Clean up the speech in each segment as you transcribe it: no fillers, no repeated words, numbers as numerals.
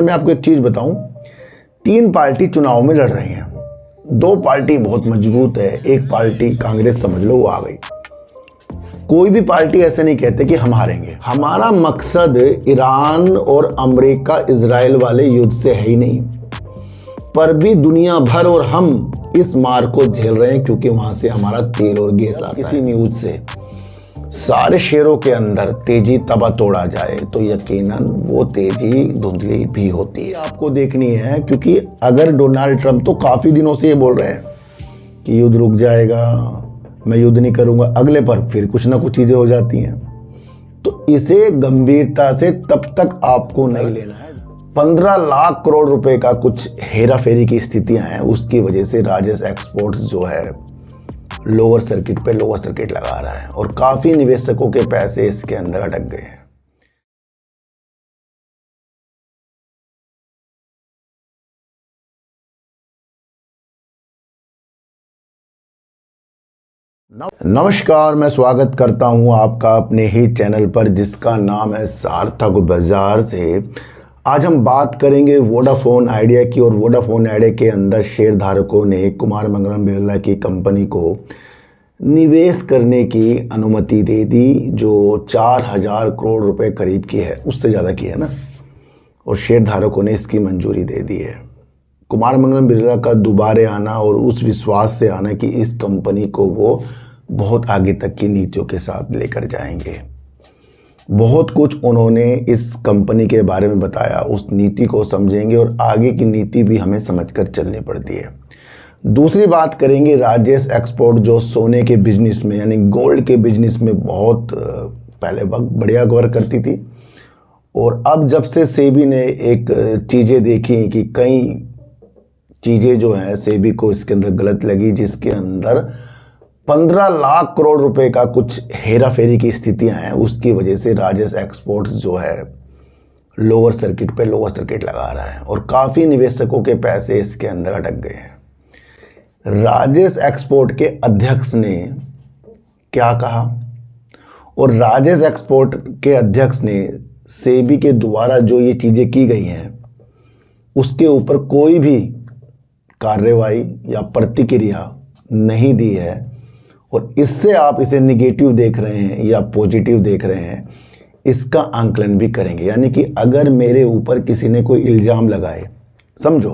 मैं आपको एक चीज़ बताऊं, 3 पार्टी चुनाव में लड़ रही हैं। 2 पार्टी बहुत मजबूत है, एक पार्टी कांग्रेस समझ लो वो आ गई। कोई भी पार्टी ऐसे नहीं कहते कि हम हारेंगे। हमारा मकसद ईरान और अमेरिका इजराइल वाले युद्ध से है ही नहीं, पर भी दुनिया भर और हम इस मार को झेल रहे हैं क्योंकि वहां से हमारा तेल और गैस आता है। किसी न्यूज से सारे शेयरों के अंदर तेजी तबा तोड़ा जाए तो यकीनन वो तेजी धुंधली भी होती है। आपको देखनी है, क्योंकि अगर डोनाल्ड ट्रंप तो काफी दिनों से ये बोल रहे हैं कि युद्ध रुक जाएगा, मैं युद्ध नहीं करूंगा, अगले पर फिर कुछ ना कुछ चीजें हो जाती हैं। तो इसे गंभीरता से तब तक आपको नहीं लेना है। 15 लाख करोड़ रुपए का कुछ हेरा फेरी की स्थितियां हैं, उसकी वजह से राजेश एक्सपोर्ट्स जो है लोअर सर्किट पे लोअर सर्किट लगा रहा है और काफी निवेशकों के पैसे इसके अंदर अटक गए हैं। नमस्कार, मैं स्वागत करता हूं आपका अपने ही चैनल पर जिसका नाम है सार्थक बाजार से। आज हम बात करेंगे वोडाफोन आइडिया की, और वोडाफोन आइडिया के अंदर शेयरधारकों ने कुमार मंगलम बिरला की कंपनी को निवेश करने की अनुमति दे दी, जो 4000 करोड़ रुपए करीब की है, उससे ज़्यादा की है ना, और शेयरधारकों ने इसकी मंजूरी दे दी है। कुमार मंगलम बिरला का दोबारे आना और उस विश्वास से आना कि इस कंपनी को वो बहुत आगे तक की नीतियों के साथ लेकर जाएंगे। बहुत कुछ उन्होंने इस कंपनी के बारे में बताया, उस नीति को समझेंगे और आगे की नीति भी हमें समझकर चलनी पड़ती है। दूसरी बात करेंगे राजेश एक्सपोर्ट, जो सोने के बिजनेस में यानी गोल्ड के बिजनेस में बहुत पहले वक्त बढ़िया वर्क करती थी, और अब जब से सेबी ने एक चीज़ें देखी कि कई चीज़ें जो हैं सेबी को इसके अंदर गलत लगी, जिसके अंदर 15 लाख करोड़ रुपए का कुछ हेरा फेरी की स्थितियां हैं, उसकी वजह से राजेश एक्सपोर्ट्स जो है लोअर सर्किट पे लोअर सर्किट लगा रहा है और काफ़ी निवेशकों के पैसे इसके अंदर अटक गए हैं। राजेश एक्सपोर्ट के अध्यक्ष ने क्या कहा, और राजेश एक्सपोर्ट के अध्यक्ष ने सेबी के द्वारा जो ये चीज़ें की गई हैं उसके ऊपर कोई भी कार्रवाई या प्रतिक्रिया नहीं दी है, और इससे आप इसे निगेटिव देख रहे हैं या पॉजिटिव देख रहे हैं, इसका आंकलन भी करेंगे। यानी कि अगर मेरे ऊपर किसी ने कोई इल्ज़ाम लगाए, समझो,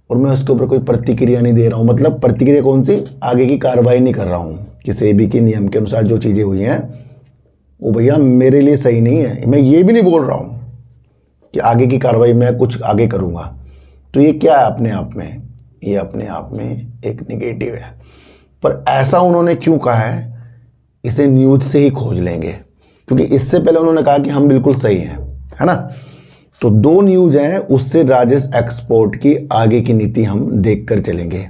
और मैं उसके ऊपर कोई प्रतिक्रिया नहीं दे रहा हूँ, मतलब प्रतिक्रिया कौन सी, आगे की कार्रवाई नहीं कर रहा हूँ कि सेबी के नियम के अनुसार जो चीज़ें हुई हैं वो भैया मेरे लिए सही नहीं है, मैं ये भी नहीं बोल रहा हूँ कि आगे की कार्रवाई मैं कुछ आगे करूँगा, तो ये क्या है अपने आप में, ये अपने आप में एक निगेटिव है। पर ऐसा उन्होंने क्यों कहा है, इसे न्यूज से ही खोज लेंगे, क्योंकि इससे पहले उन्होंने कहा कि हम बिल्कुल सही हैं, है ना। तो 2 न्यूज हैं, उससे राजेश एक्सपोर्ट की आगे की नीति हम देखकर चलेंगे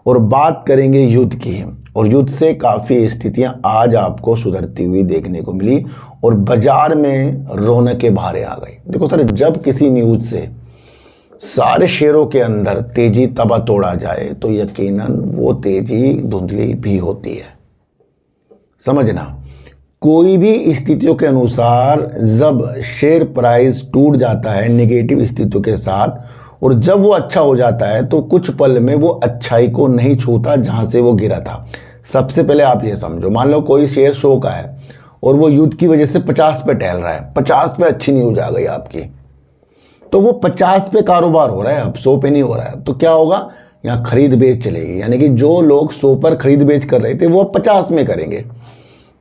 और बात करेंगे युद्ध की, और युद्ध से काफ़ी स्थितियां आज आपको सुधरती हुई देखने को मिली और बाजार में रौनकें भारे आ गई। देखो सर, जब किसी न्यूज से सारे शेयरों के अंदर तेजी तबा तोड़ा जाए तो यकीनन वो तेजी धुंधली भी होती है। समझना, कोई भी स्थितियों के अनुसार जब शेयर प्राइस टूट जाता है नेगेटिव स्थितियों के साथ, और जब वो अच्छा हो जाता है तो कुछ पल में वो अच्छाई को नहीं छूता जहां से वो गिरा था। सबसे पहले आप ये समझो, मान लो कोई शेयर 100 का है और वो युद्ध की वजह से 50 पे टहल रहा है, 50 पे अच्छी न्यूज आ गई आपकी, तो वो 50 पे कारोबार हो रहा है, अब 100 पे नहीं हो रहा है, तो क्या होगा, यहाँ खरीद बेच चलेगी। यानी कि जो लोग 100 पर खरीद बेच कर रहे थे वो 50 में करेंगे।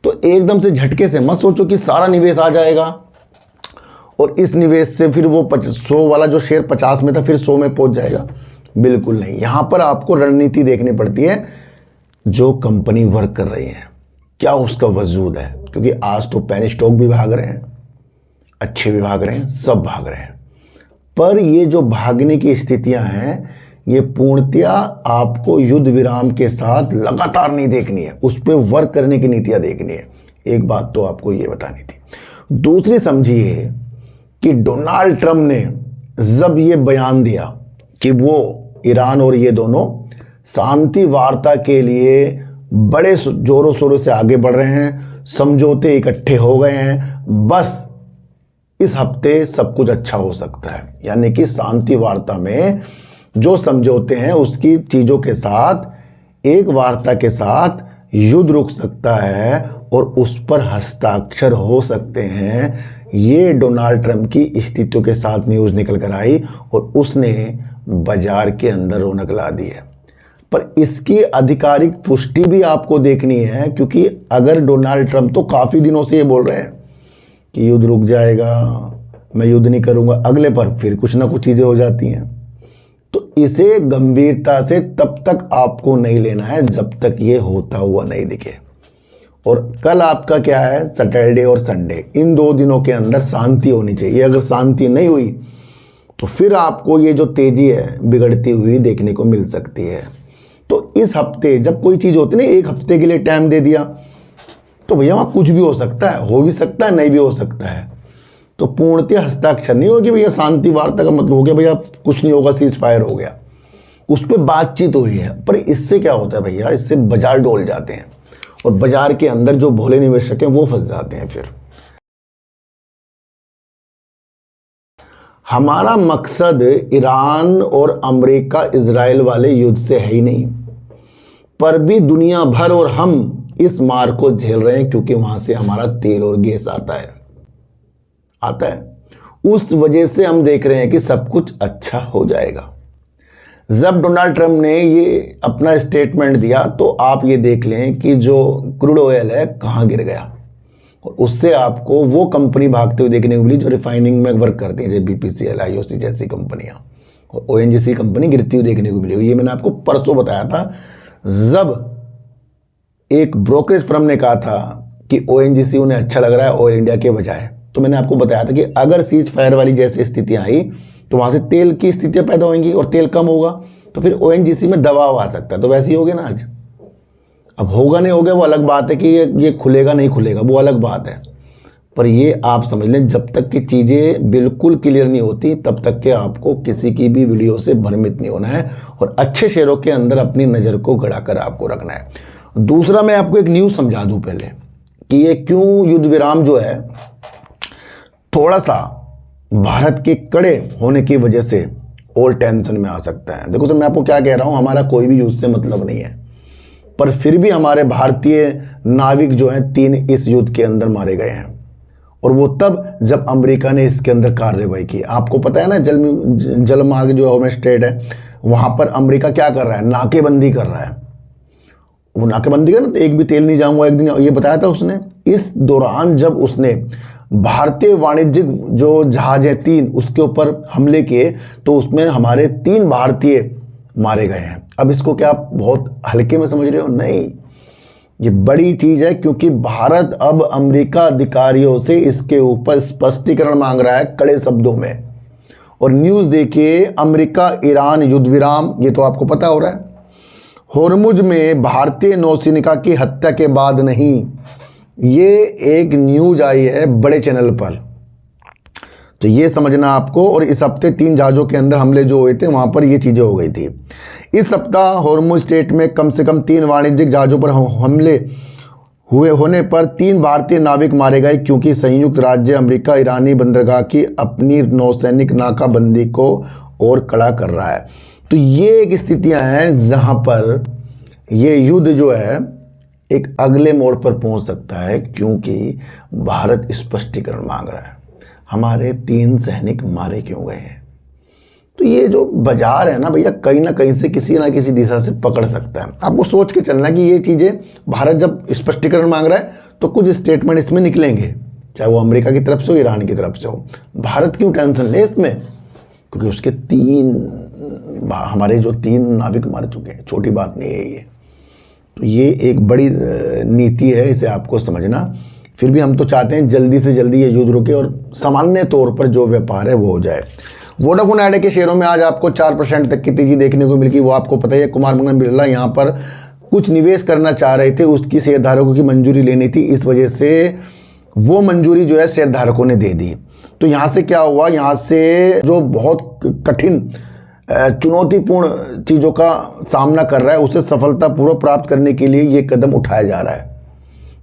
तो एकदम से झटके से मत सोचो कि सारा निवेश आ जाएगा और इस निवेश से फिर वो 100 वाला जो शेयर 50 में था फिर 100 में पहुंच जाएगा, बिल्कुल नहीं। यहाँ पर आपको रणनीति देखनी पड़ती है, जो कंपनी वर्क कर रही है क्या उसका वजूद है, क्योंकि आज तो पेनी स्टॉक भी भाग रहे हैं, अच्छे भी भाग रहे हैं, सब भाग रहे हैं, पर ये जो भागने की स्थितियां हैं ये पूर्णतया आपको युद्ध विराम के साथ लगातार नहीं देखनी है, उस पर वर्क करने की नीतियां देखनी है। एक बात तो आपको ये बतानी थी। दूसरी समझिए कि डोनाल्ड ट्रंप ने जब ये बयान दिया कि वो ईरान और ये दोनों शांति वार्ता के लिए बड़े जोरों शोरों से आगे बढ़ रहे हैं, समझौते इकट्ठे हो गए हैं, बस इस हफ्ते सब कुछ अच्छा हो सकता है, यानी कि शांति वार्ता में जो समझौते हैं उसकी चीज़ों के साथ एक वार्ता के साथ युद्ध रुक सकता है और उस पर हस्ताक्षर हो सकते हैं। ये डोनाल्ड ट्रंप की स्थितियों के साथ न्यूज़ निकल कर आई और उसने बाजार के अंदर रौनक ला दी है। पर इसकी आधिकारिक पुष्टि भी आपको देखनी है, क्योंकि अगर डोनाल्ड ट्रंप तो काफ़ी दिनों से ये बोल रहे हैं कि युद्ध रुक जाएगा, मैं युद्ध नहीं करूँगा, अगले पर फिर कुछ ना कुछ चीज़ें हो जाती हैं। तो इसे गंभीरता से तब तक आपको नहीं लेना है जब तक ये होता हुआ नहीं दिखे। और कल आपका क्या है, सैटरडे और संडे, इन 2 दिनों के अंदर शांति होनी चाहिए। अगर शांति नहीं हुई तो फिर आपको ये जो तेज़ी है बिगड़ती हुई देखने को मिल सकती है। तो इस हफ्ते जब कोई चीज़ होती है ना, 1 हफ्ते के लिए टाइम दे दिया तो भैया वहाँ कुछ भी हो सकता है, हो भी सकता है, नहीं भी हो सकता है। तो पूर्णतः हस्ताक्षर नहीं होगी भैया, शांति वार्ता का मतलब हो गया भैया कुछ नहीं होगा, सीज फायर हो गया, उस पर बातचीत हुई है। पर इससे क्या होता है भैया, इससे बाजार डोल जाते हैं और बाजार के अंदर जो भोले निवेशक हैं वो फंस जाते हैं। फिर हमारा मकसद ईरान और अमेरिका इजराइल वाले युद्ध से है ही नहीं, पर भी दुनिया भर और हम इस मार को झेल रहे हैं क्योंकि वहां से हमारा तेल और गैस आता है। उस वजह से हम देख रहे हैं कि सब कुछ अच्छा हो जाएगा। जब डोनाल्ड ट्रंप ने ये अपना स्टेटमेंट दिया तो आप ये देख लें कि जो क्रूड ऑयल है कहाँ गिर गया, और उससे आपको वो कंपनी भागते हुए देखने को मिली जो रिफाइनिंग में वर्क करती हैं, जैसे BPCL, IOC जैसी कंपनियां, और ONGC कंपनी गिरती हुई देखने को मिली। ये मैंने आपको परसों बताया था, जब एक ब्रोकरेज फर्म ने कहा था कि ONGC उन्हें अच्छा लग रहा है ऑयल इंडिया के बजाय। तो मैंने आपको बताया था कि अगर सीज फायर वाली जैसी स्थितियां आई तो वहां से तेल की स्थितियां पैदा होंगी और तेल कम होगा तो फिर ONGC में दबाव आ सकता है। तो वैसे ही हो गया ना आज। अब होगा नहीं होगा वो अलग बात है कि ये खुलेगा नहीं खुलेगा, वो अलग बात है। पर ये आप समझ लें, जब तक कि चीज़ें बिल्कुल क्लियर नहीं होती तब तक के आपको किसी की भी वीडियो से भ्रमित नहीं होना है और अच्छे शेयरों के अंदर अपनी नज़र को गड़ाकर आपको रखना है। दूसरा, मैं आपको एक न्यूज़ समझा दूं पहले कि ये क्यों युद्ध विराम जो है थोड़ा सा भारत के कड़े होने की वजह से और टेंशन में आ सकता है। देखो सर, मैं आपको क्या कह रहा हूं, हमारा कोई भी युद्ध से मतलब नहीं है, पर फिर भी हमारे भारतीय नाविक जो हैं 3 इस युद्ध के अंदर मारे गए हैं, और वो तब जब अमेरिका ने इसके अंदर कार्रवाई की। आपको पता है ना, जल मार्ग जो होम स्टेट है वहां पर अमेरिका क्या कर रहा है, नाकेबंदी कर रहा है। वो नाकेबंदी कर ना, तो एक भी तेल नहीं जाऊंगा एक दिन, ये बताया था उसने। इस दौरान जब उसने भारतीय वाणिज्यिक जो जहाज है 3 उसके ऊपर हमले किए तो उसमें हमारे 3 भारतीय मारे गए हैं। अब इसको क्या आप बहुत हल्के में समझ रहे हो? नहीं, ये बड़ी चीज है, क्योंकि भारत अब अमेरिका अधिकारियों से इसके ऊपर स्पष्टीकरण मांग रहा है कड़े शब्दों में। और न्यूज़ देखिए, अमेरिका ईरान युद्ध विराम, ये तो आपको पता हो रहा है। होर्मुज में भारतीय नौसैनिक की हत्या के बाद नहीं, ये एक न्यूज आई है बड़े चैनल पर, तो ये समझना आपको। और इस हफ्ते 3 जहाज़ों के अंदर हमले जो हुए थे वहाँ पर ये चीज़ें हो गई थी। इस सप्ताह होर्मुज स्ट्रेट में कम से कम 3 वाणिज्यिक जहाज़ों पर हमले हुए होने पर 3 भारतीय नाविक मारे गए, क्योंकि संयुक्त राज्य अमेरिका ईरानी बंदरगाह की अपनी नौसैनिक नाकाबंदी को और कड़ा कर रहा है। तो ये एक स्थितियां हैं जहां पर ये युद्ध जो है एक अगले मोड़ पर पहुंच सकता है, क्योंकि भारत स्पष्टीकरण मांग रहा है हमारे 3 सैनिक मारे क्यों गए हैं। तो ये जो बाजार है ना भैया, कहीं ना कहीं से किसी ना किसी दिशा से पकड़ सकता है। आपको सोच के चलना कि ये चीज़ें, भारत जब स्पष्टीकरण मांग रहा है तो कुछ स्टेटमेंट इसमें निकलेंगे, चाहे वो अमेरिका की तरफ से हो, ईरान की तरफ से हो। भारत क्यों टेंशन ले इसमें, क्योंकि उसके 3 हमारे जो 3 नाविक मार चुके हैं, छोटी बात नहीं है ये। तो ये एक बड़ी नीति है, इसे आपको समझना। फिर भी हम तो चाहते हैं जल्दी से जल्दी ये युद्ध रुके और सामान्य तौर पर जो व्यापार है वो हो जाए। वोडाफोन आइडिया के शेयरों में आज आपको 4% तक की तेजी देखने को मिली। वो आपको पता ही है, कुमार मंगलम बिरला यहाँ पर कुछ निवेश करना चाह रहे थे, उसकी शेयरधारकों की मंजूरी लेनी थी, इस वजह से वो मंजूरी जो है शेयरधारकों ने दे दी। तो यहाँ से क्या हुआ, यहाँ से जो बहुत कठिन चुनौतीपूर्ण चीज़ों का सामना कर रहा है उसे सफलतापूर्वक प्राप्त करने के लिए ये कदम उठाया जा रहा है।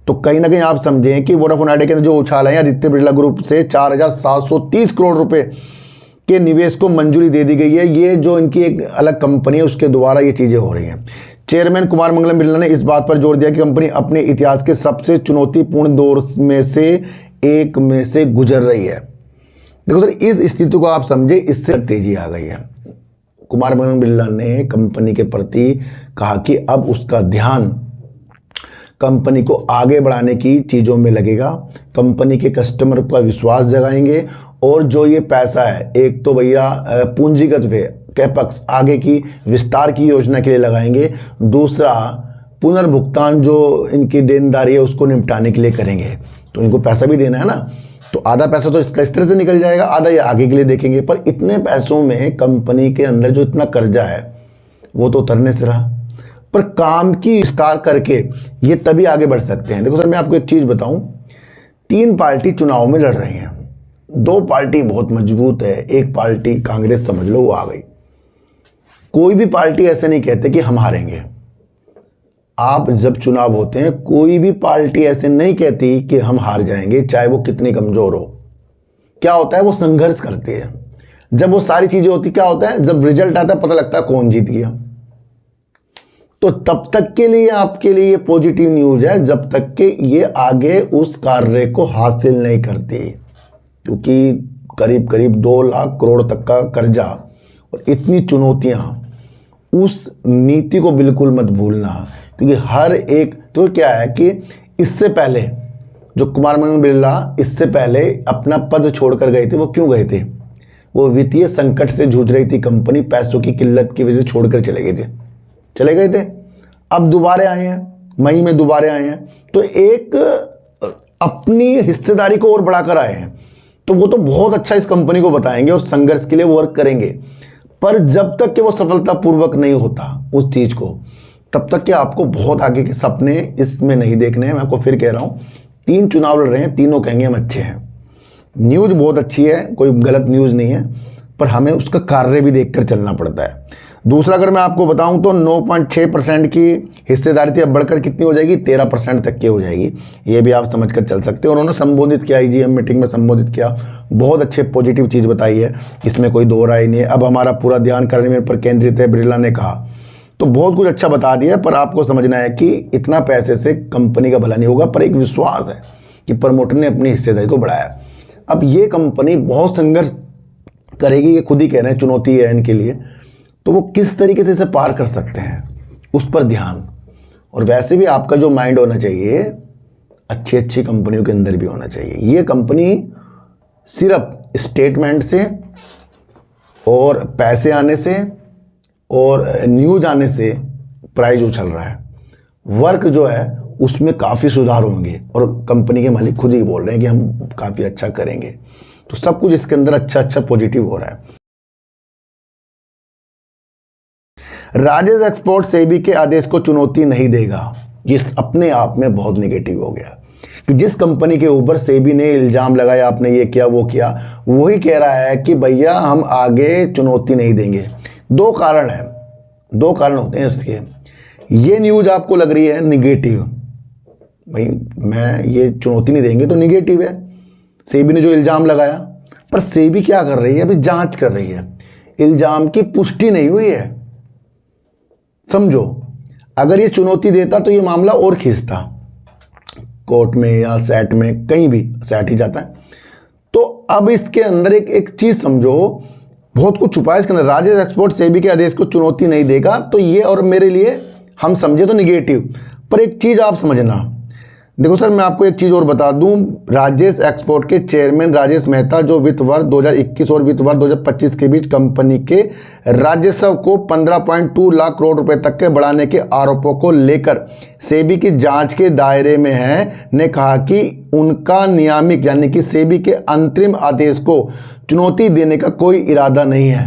तो कहीं ना कहीं आप समझें कि वोडाफोन आइडिया के अंदर जो उछाल है, आदित्य बिरला ग्रुप से 4,730 करोड़ रुपए के निवेश को मंजूरी दे दी गई है। ये जो इनकी एक अलग कंपनी है उसके द्वारा ये चीज़ें हो रही हैं। चेयरमैन कुमार मंगलम बिरला ने इस बात पर जोर दिया कि कंपनी अपने इतिहास के सबसे चुनौतीपूर्ण दौर में से एक में से गुजर रही है। देखो सर, इस स्थिति को आप समझे, इससे तेजी आ गई है। कुमार मंगलम बिरला ने कंपनी के प्रति कहा कि अब उसका ध्यान कंपनी को आगे बढ़ाने की चीज़ों में लगेगा, कंपनी के कस्टमर का विश्वास जगाएंगे और जो ये पैसा है, एक तो भैया पूंजीगत व्यय कैपेक्स आगे की विस्तार की योजना के लिए लगाएंगे, दूसरा पुनर्भुगतान जो इनकी देनदारी है उसको निपटाने के लिए करेंगे। तो इनको पैसा भी देना है ना, तो आधा पैसा तो इसका इस तरह से निकल जाएगा, आधा ये आगे के लिए देखेंगे। पर इतने पैसों में कंपनी के अंदर जो इतना कर्जा है वो तो उतरने से रहा, पर काम की विस्तार करके ये तभी आगे बढ़ सकते हैं। देखो सर, मैं आपको एक चीज़ बताऊं, 3 पार्टी चुनाव में लड़ रही हैं, 2 पार्टी बहुत मजबूत है, एक पार्टी कांग्रेस समझ लो वो आ गई। कोई भी पार्टी ऐसे नहीं कहते कि हम हारेंगे। आप जब चुनाव होते हैं कोई भी पार्टी ऐसे नहीं कहती कि हम हार जाएंगे, चाहे वो कितनी कमजोर हो। क्या होता है, वो संघर्ष करती है। जब वो सारी चीजें होती, क्या होता है, जब रिजल्ट आता है पता लगता है कौन जीत गया। तो तब तक के लिए आपके लिए ये पॉजिटिव न्यूज है जब तक कि ये आगे उस कार्य को हासिल नहीं करती, क्योंकि करीब करीब 2 लाख करोड़ तक का कर्जा और इतनी चुनौतियां, उस नीति को बिल्कुल मत भूलना। क्योंकि हर एक तो क्या है कि इससे पहले जो कुमार मंगलम बिरला इससे पहले अपना पद छोड़कर गए थे, वो क्यों गए थे, वो वित्तीय संकट से जूझ रही थी कंपनी, पैसों की किल्लत की वजह से छोड़कर चले गए थे। अब दोबारा आए हैं, मई में दोबारा आए हैं, तो एक अपनी हिस्सेदारी को और बढ़ाकर आए हैं। तो वो तो बहुत अच्छा इस कंपनी को बताएंगे और संघर्ष के लिए वर्क करेंगे। पर जब तक कि वो सफलतापूर्वक नहीं होता उस चीज़ को, तब तक कि आपको बहुत आगे के सपने इसमें नहीं देखने हैं। मैं आपको फिर कह रहा हूँ, 3 चुनाव लड़ रहे हैं, तीनों कहेंगे हम अच्छे हैं। न्यूज़ बहुत अच्छी है, कोई गलत न्यूज़ नहीं है, पर हमें उसका कार्य भी देखकर चलना पड़ता है। दूसरा, अगर मैं आपको बताऊं तो 9.6% की हिस्सेदारी थी, अब बढ़कर कितनी हो जाएगी, 13% तक की हो जाएगी। ये भी आप समझ कर चल सकते हैं। उन्होंने संबोधित किया, IGM मीटिंग में संबोधित किया, बहुत अच्छे पॉजिटिव चीज़ बताई है, इसमें कोई दो राय नहीं है। अब हमारा पूरा ध्यान करने पर केंद्रित है, बिरला ने कहा। तो बहुत कुछ अच्छा बता दिया, पर आपको समझना है कि इतना पैसे से कंपनी का भला नहीं होगा, पर एक विश्वास है कि प्रमोटर ने अपनी हिस्सेदारी को बढ़ाया। अब ये कंपनी बहुत संघर्ष करेगी, ये खुद ही कह रहे हैं, चुनौती है इनके लिए। तो वो किस तरीके से इसे पार कर सकते हैं, उस पर ध्यान। और वैसे भी आपका जो माइंड होना चाहिए अच्छी कंपनियों के अंदर भी होना चाहिए। ये कंपनी सिर्फ स्टेटमेंट से और पैसे आने से और न्यूज आने से प्राइस उछल रहा है। वर्क जो है उसमें काफ़ी सुधार होंगे और कंपनी के मालिक खुद ही बोल रहे हैं कि हम काफ़ी अच्छा करेंगे। तो सब कुछ इसके अंदर अच्छा पॉजिटिव हो रहा है। राजेश एक्सपोर्ट सेबी के आदेश को चुनौती नहीं देगा, ये अपने आप में बहुत नेगेटिव हो गया कि जिस कंपनी के ऊपर सेबी ने इल्ज़ाम लगाया आपने ये किया वो किया, वही कह रहा है कि भैया हम आगे चुनौती नहीं देंगे। 2 कारण हैं, 2 कारण होते हैं इसके। ये न्यूज़ आपको लग रही है निगेटिव, भाई मैं ये चुनौती नहीं देंगे तो निगेटिव है, सेबी ने जो इल्ज़ाम लगाया। पर सेबी क्या कर रही है, अभी जांच कर रही है, इल्ज़ाम की पुष्टि नहीं हुई है। समझो, अगर ये चुनौती देता तो ये मामला और खींचता कोर्ट में या सेट में, कहीं भी सेट ही जाता है। तो अब इसके अंदर एक चीज़ समझो, बहुत कुछ छुपा है इसके अंदर। राजेश एक्सपोर्ट सेबी के आदेश को चुनौती नहीं देगा, तो ये और मेरे लिए हम समझे तो निगेटिव। पर एक चीज़ आप समझना, देखो सर मैं आपको एक चीज़ और बता दूं, राजेश एक्सपोर्ट के चेयरमैन राजेश मेहता जो वित्त वर्ष 2021 और वित्त वर्ष 2025 के बीच कंपनी के राजस्व को 15.2 लाख करोड़ रुपए तक के बढ़ाने के आरोपों को लेकर सेबी की जांच के दायरे में है, ने कहा कि उनका नियामक यानी कि सेबी के अंतरिम आदेश को चुनौती देने का कोई इरादा नहीं है।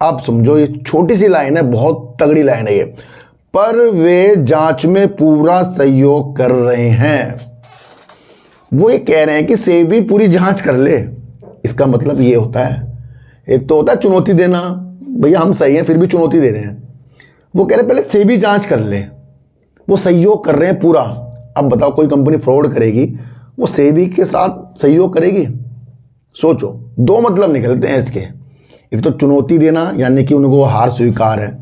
आप समझो, ये छोटी सी लाइन है, बहुत तगड़ी लाइन है ये, पर वे जांच में पूरा सहयोग कर रहे हैं। वो ये कह रहे हैं कि सेबी पूरी जांच कर ले। इसका मतलब ये होता है, एक तो होता है चुनौती देना, भैया हम सही हैं फिर भी चुनौती दे रहे हैं। वो कह रहे हैं पहले सेबी जांच कर ले, वो सहयोग कर रहे हैं पूरा। अब बताओ कोई कंपनी फ्रॉड करेगी वो सेबी के साथ सहयोग करेगी? सोचो, दो मतलब निकलते हैं इसके। एक तो चुनौती देना यानी कि उनको हार स्वीकार है,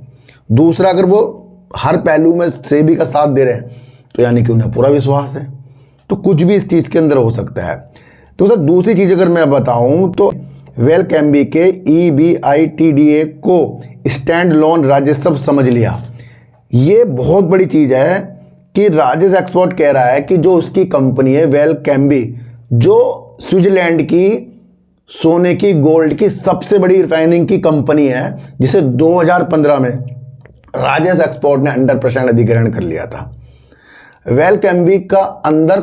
दूसरा अगर वो हर पहलू में सेबी का साथ दे रहे हैं तो यानी कि उन्हें पूरा विश्वास है। तो कुछ भी इस चीज़ के अंदर हो सकता है। तो सर दूसरी चीज़ अगर मैं बताऊं तो वेलकैम्बी के EBITDA को स्टैंड लोन राजस्व समझ लिया। ये बहुत बड़ी चीज़ है कि राजेश एक्सपोर्ट कह रहा है कि जो उसकी कंपनी है वेलकैम्बी, जो स्विट्जरलैंड की सोने की गोल्ड की सबसे बड़ी रिफाइनिंग की कंपनी है, जिसे 2015 में राजेश एक्सपोर्ट ने 100% अधिग्रहण कर लिया था। वेलकैम्बी का अंदर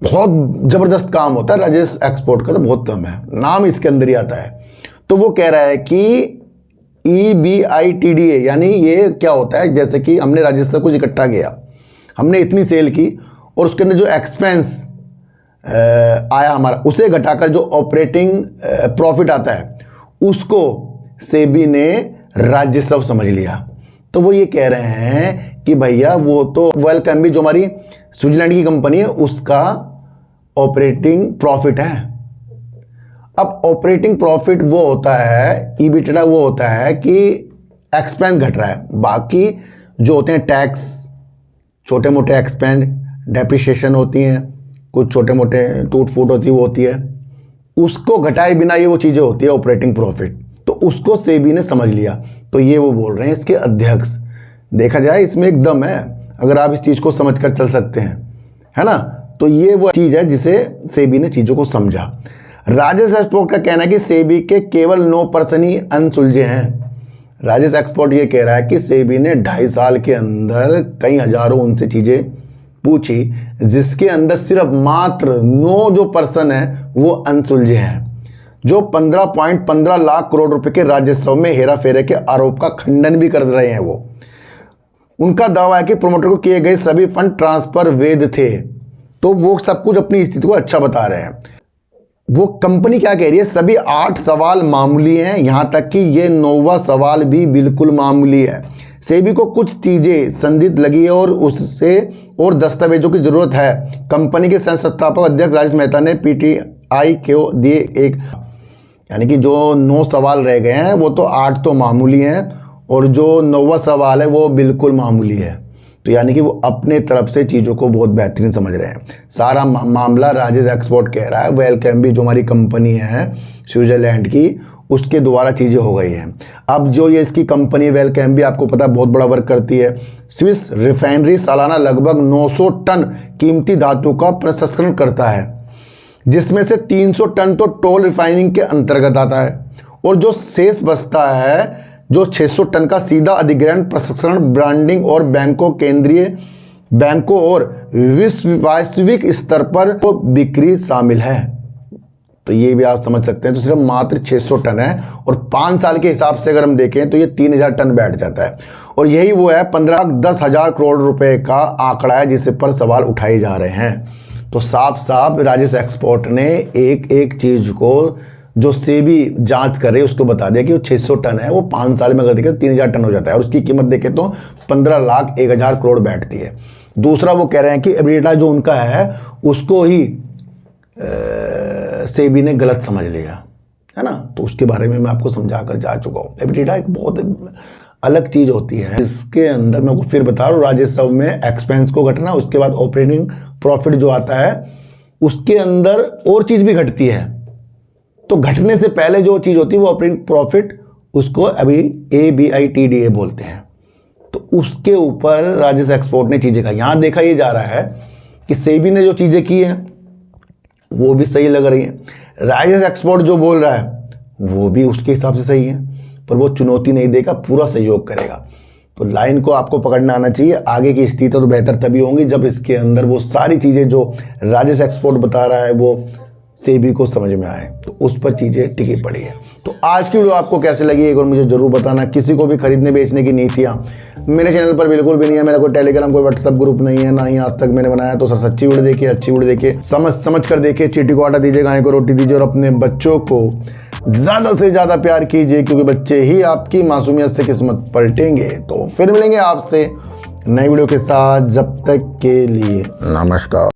बहुत ज़बरदस्त काम होता है, राजेश एक्सपोर्ट का तो बहुत कम है, नाम इसके अंदर ही आता है। तो वो कह रहा है कि EBITDA यानी ये क्या होता है, जैसे कि हमने राजस्व कुछ इकट्ठा किया, हमने इतनी सेल की और उसके अंदर जो एक्सपेंस आया हमारा, उसे घटाकर जो ऑपरेटिंग प्रॉफिट आता है उसको सेबी ने राजस्व समझ लिया। तो वो ये कह रहे हैं कि भैया वो तो वेलकैम्बी जो हमारी स्विट्जरलैंड की कंपनी है उसका ऑपरेटिंग प्रॉफिट है। अब ऑपरेटिंग प्रॉफिट वो होता है, EBITDA वो होता है कि एक्सपेंस घट रहा है, बाकी जो होते हैं टैक्स, छोटे मोटे एक्सपेंस, डेप्रिसिएशन होती हैं, कुछ छोटे मोटे टूट फूट होती है वो होती है, उसको घटाए बिना ये वो चीज़ें होती है ऑपरेटिंग प्रॉफिट। तो उसको सेबी ने समझ लिया। तो ये वो बोल रहे हैं इसके अध्यक्ष। देखा जाए इसमें एक दम है अगर आप इस चीज़ को समझ कर चल सकते हैं, है ना। तो ये वो चीज़ है जिसे सेबी ने चीज़ों को समझा। राजेश एक्सपोर्ट का कहना है कि सेबी के केवल 9% ही अनसुलझे हैं। राजेश एक्सपोर्ट ये कह रहा है कि सेबी ने 2.5 साल के अंदर कई हजारों उनसे चीज़ें पूछी, जिसके अंदर सिर्फ मात्र 9 जो पर्सन है वो अनसुलझे हैं, जो 15.15 लाख करोड़ रुपए के राजस्व में हेरा फेरे के आरोप का खंडन भी कर रहे हैं। वो उनका दावा है कि प्रोमोटर को किए गए सभी फंड ट्रांसफर वैध थे। तो वो सब कुछ अपनी स्थिति को अच्छा बता रहे हैं। वो कंपनी क्या कह रही है, सभी 8 सवाल मामूली हैं, यहां तक कि ये 9वां सवाल भी बिल्कुल मामूली है। सेबी को कुछ चीजें संदिग्ध लगी है और उससे और दस्तावेजों की जरूरत है। कंपनी के संस्थापक अध्यक्ष राजेश मेहता ने PTI को दिए एक, यानी कि जो 9 सवाल रह गए हैं वो तो 8 तो मामूली हैं और जो 9वां सवाल है वो बिल्कुल मामूली है। तो यानी कि वो अपने तरफ से चीज़ों को बहुत बेहतरीन समझ रहे हैं। सारा मामला राजेश एक्सपोर्ट कह रहा है वेलकैम्बी जो हमारी कंपनी है स्विट्जरलैंड की, उसके द्वारा चीज़ें हो गई हैं। अब जो ये इसकी कंपनी वेलकैम्बी आपको पता है बहुत बड़ा वर्क करती है। स्विस रिफाइनरी सालाना लगभग 900 टन कीमती धातु का प्रसंस्करण करता है, जिसमें से 300 टन तो टोल रिफाइनिंग के अंतर्गत आता है और जो शेष बचता है जो 600 टन का सीधा अधिग्रहण, प्रसंस्करण, ब्रांडिंग और बैंकों और वैश्विक स्तर पर तो बिक्री शामिल है। तो ये भी आप समझ सकते हैं। तो सिर्फ मात्र 600 टन है और 5 साल के हिसाब से अगर हम देखें तो ये 3000 टन बैठ जाता है। और यही वो है 15-10,000 करोड़ रुपए का आंकड़ा है जिस पर सवाल उठाए जा रहे हैं। तो साफ साफ राजेश एक्सपोर्ट ने एक एक चीज को जो सेबी जांच कर रही है उसको बता दिया कि वो 600 टन है, वो 5 साल में अगर देखें 3000 टन हो जाता है और उसकी कीमत देखें तो 15,01,000 करोड़ बैठती है। दूसरा वो कह रहे हैं कि EBITDA जो उनका है उसको ही सेबी ने गलत समझ लिया, है ना। तो उसके बारे में मैं आपको समझा कर जा चुका हूँ। EBITDA एक बहुत अलग चीज़ होती है। इसके अंदर मैं आपको फिर बता रहा हूँ, राजस्व में एक्सपेंस को घटना, उसके बाद ऑपरेटिंग प्रॉफिट जो आता है उसके अंदर और चीज़ भी घटती है। तो घटने से पहले जो चीज़ होती है वो ऑपरेटिंग प्रॉफिट, उसको अभी EBITDA बोलते हैं। तो उसके ऊपर राजेश एक्सपोर्ट ने चीज़ें कहा। यहाँ देखा ये जा रहा है कि सेबी ने जो चीज़ें की हैं वो भी सही लग रही हैं। राजेश एक्सपोर्ट जो बोल रहा है वो भी उसके हिसाब से सही है, पर वो चुनौती नहीं देगा, पूरा सहयोग करेगा। तो लाइन को आपको पकड़ना आना चाहिए। आगे की स्थिति तो बेहतर तभी होंगी जब इसके अंदर वो सारी चीज़ें जो राजेश एक्सपोर्ट बता रहा है वो सेबी को समझ में आए, तो उस पर चीज़ें टिकी पड़ी है। तो आज की वीडियो आपको कैसे लगी एक बार मुझे जरूर बताना। किसी को भी खरीदने बेचने की नीतियाँ मेरे चैनल पर बिल्कुल भी नहीं है। मेरा कोई टेलीग्राम कोई व्हाट्सअप ग्रुप नहीं है, ना ही आज तक मैंने बनाया। तो सर सच्ची वीडियो देखिए, अच्छी वीडियो देखिए, समझ कर देखिए। चीटी को आटा दीजिए, गाय को रोटी दीजिए और अपने बच्चों को ज़्यादा से ज़्यादा प्यार कीजिए, क्योंकि बच्चे ही आपकी मासूमियत से किस्मत पलटेंगे। तो फिर मिलेंगे आपसे नई वीडियो के साथ। जब तक के लिए नमस्कार।